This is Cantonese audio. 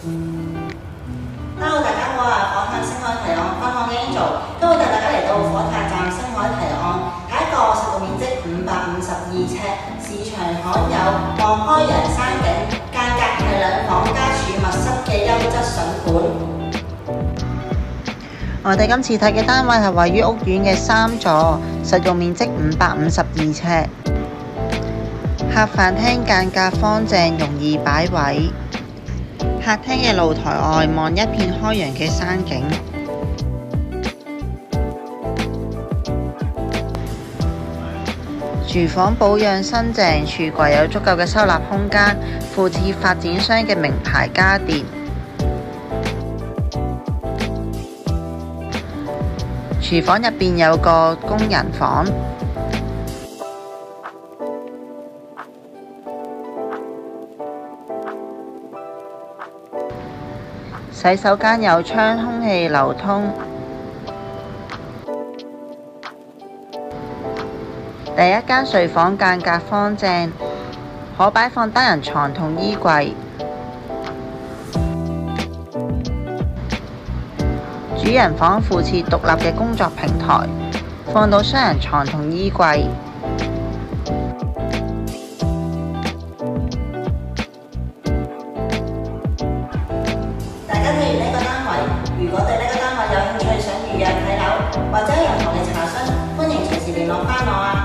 Hello，大家好啊！火炭星海提案分行嘅 Angel，今日帶大家嚟到火炭站星海提案，係一個實用面積552尺、市場罕有、望開陽山景、間隔係兩房加儲物室嘅優質筍盤。我哋今次睇嘅單位係位於屋苑嘅3座，實用面積552尺，客飯廳間隔方正，容易擺位。客廳嘅露台外望一片開揚嘅山景，廚房保養新淨，櫥櫃有足夠嘅收納空間，附設發展商嘅名牌家電。廚房入邊有個工人房。洗手間有窗，空氣流通。第一間睡房間隔方正，可擺放單人床同衣櫃。主人房附設獨立嘅工作平台，放到雙人床同衣櫃。大家睇完呢個單位，如果對呢個單位有興趣，想預約睇樓，或者有任何嘅查詢，歡迎隨時聯絡返我啊！